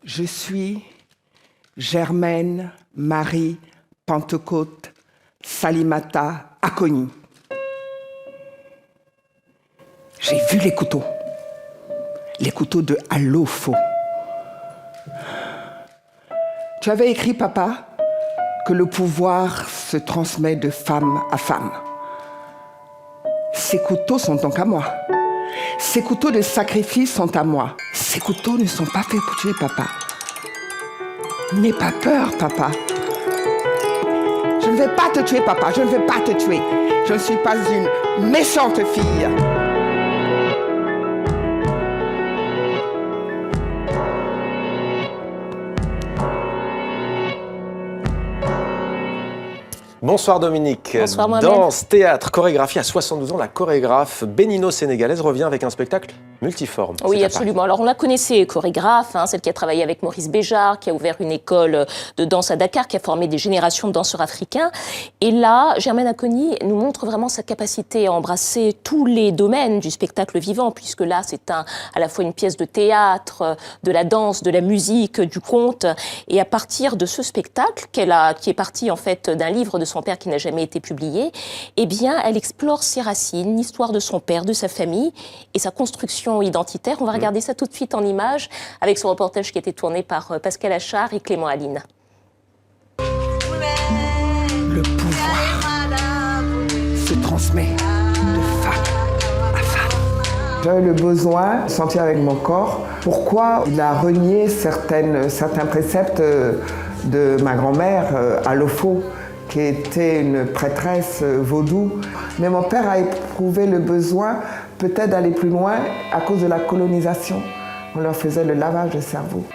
Je suis Germaine Marie Pentecôte Salimata Akoni. J'ai vu les couteaux de Alofo. Tu avais écrit, papa, que le pouvoir se transmet de femme à femme. Ces couteaux sont donc à moi. Ces couteaux de sacrifice sont à moi. Ces couteaux ne sont pas faits pour tuer, papa. N'aie pas peur, papa. Je ne vais pas te tuer, papa. Je ne vais pas te tuer. Je ne suis pas une méchante fille. Bonsoir Dominique. Bonsoir Mohamed. Danse, théâtre, chorégraphie. À 72 ans, la chorégraphe bénino-sénégalaise revient avec un spectacle multiforme. Oui, absolument. Alors, on la connaissait, chorégraphe, celle qui a travaillé avec Maurice Béjart, qui a ouvert une école de danse à Dakar, qui a formé des générations de danseurs africains. Et là, Germaine Akoni nous montre vraiment sa capacité à embrasser tous les domaines du spectacle vivant, puisque là, c'est à la fois une pièce de théâtre, de la danse, de la musique, du conte. Et à partir de ce spectacle, qui est parti en fait d'un livre de son père qui n'a jamais été publié, eh bien, elle explore ses racines, l'histoire de son père, de sa famille et sa construction identitaire. On va regarder ça tout de suite en images avec ce reportage qui a été tourné par Pascal Achard et Clément Aline. Le pouvoir se transmet de femme à femme. J'avais le besoin de sentir avec mon corps pourquoi il a renié certains préceptes de ma grand-mère, Alofo, qui était une prêtresse vaudou. Mais mon père a éprouvé le besoin peut-être d'aller plus loin à cause de la colonisation. On leur faisait le lavage de cerveau.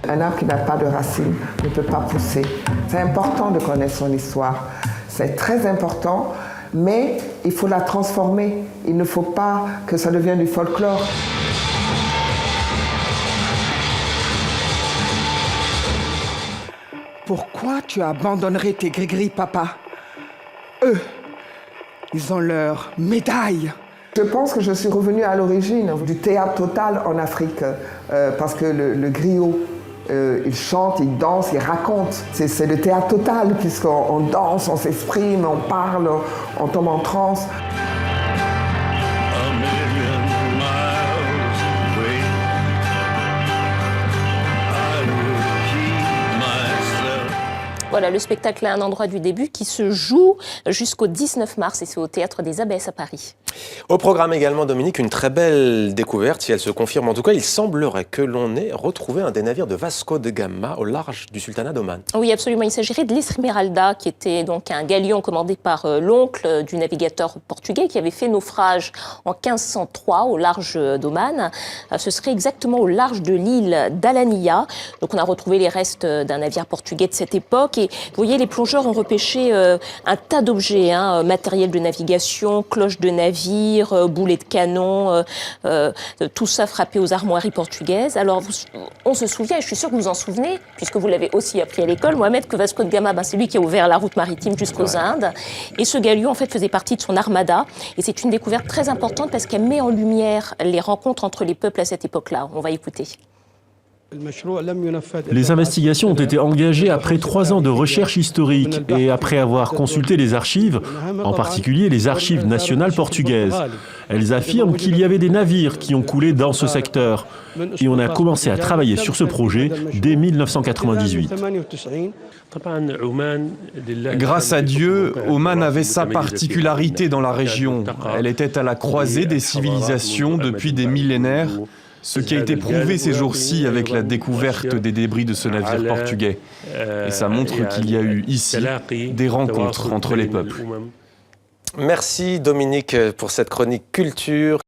Un arbre qui n'a pas de racines ne peut pas pousser. C'est important de connaître son histoire. C'est très important, mais il faut la transformer. Il ne faut pas que ça devienne du folklore. Pourquoi tu abandonnerais tes gris-gris, papa? Eux, ils ont leur médaille. Je pense que je suis revenue à l'origine du théâtre total en Afrique, parce que le griot, il chante, il danse, il raconte. C'est le théâtre total, puisqu'on danse, on s'exprime, on parle, on tombe en transe. Voilà, le spectacle à un endroit du début qui se joue jusqu'au 19 mars et c'est au Théâtre des Abbesses à Paris. Au programme également, Dominique, une très belle découverte, si elle se confirme. En tout cas, il semblerait que l'on ait retrouvé un des navires de Vasco de Gama au large du Sultanat d'Oman. Oui, absolument. Il s'agirait de l'Esmeralda, qui était donc un galion commandé par l'oncle du navigateur portugais qui avait fait naufrage en 1503 au large d'Oman. Ce serait exactement au large de l'île d'Alania. Donc on a retrouvé les restes d'un navire portugais de cette époque. Et vous voyez, les plongeurs ont repêché un tas d'objets, matériel de navigation, cloches de navire, boulets de canon, tout ça frappé aux armoiries portugaises. Alors, on se souvient, et je suis sûre que vous vous en souvenez, puisque vous l'avez aussi appris à l'école, Mohamed, que Vasco de Gama, c'est lui qui a ouvert la route maritime jusqu'aux Indes. Et ce galion, en fait, faisait partie de son armada. Et c'est une découverte très importante parce qu'elle met en lumière les rencontres entre les peuples à cette époque-là. On va écouter. Les investigations ont été engagées après 3 ans de recherche historique et après avoir consulté les archives, en particulier les archives nationales portugaises. Elles affirment qu'il y avait des navires qui ont coulé dans ce secteur et on a commencé à travailler sur ce projet dès 1998. Grâce à Dieu, Oman avait sa particularité dans la région. Elle était à la croisée des civilisations depuis des millénaires. Ce qui a été prouvé ces jours-ci avec la découverte des débris de ce navire portugais. Et ça montre qu'il y a eu ici des rencontres entre les peuples. Merci Dominique pour cette chronique culture.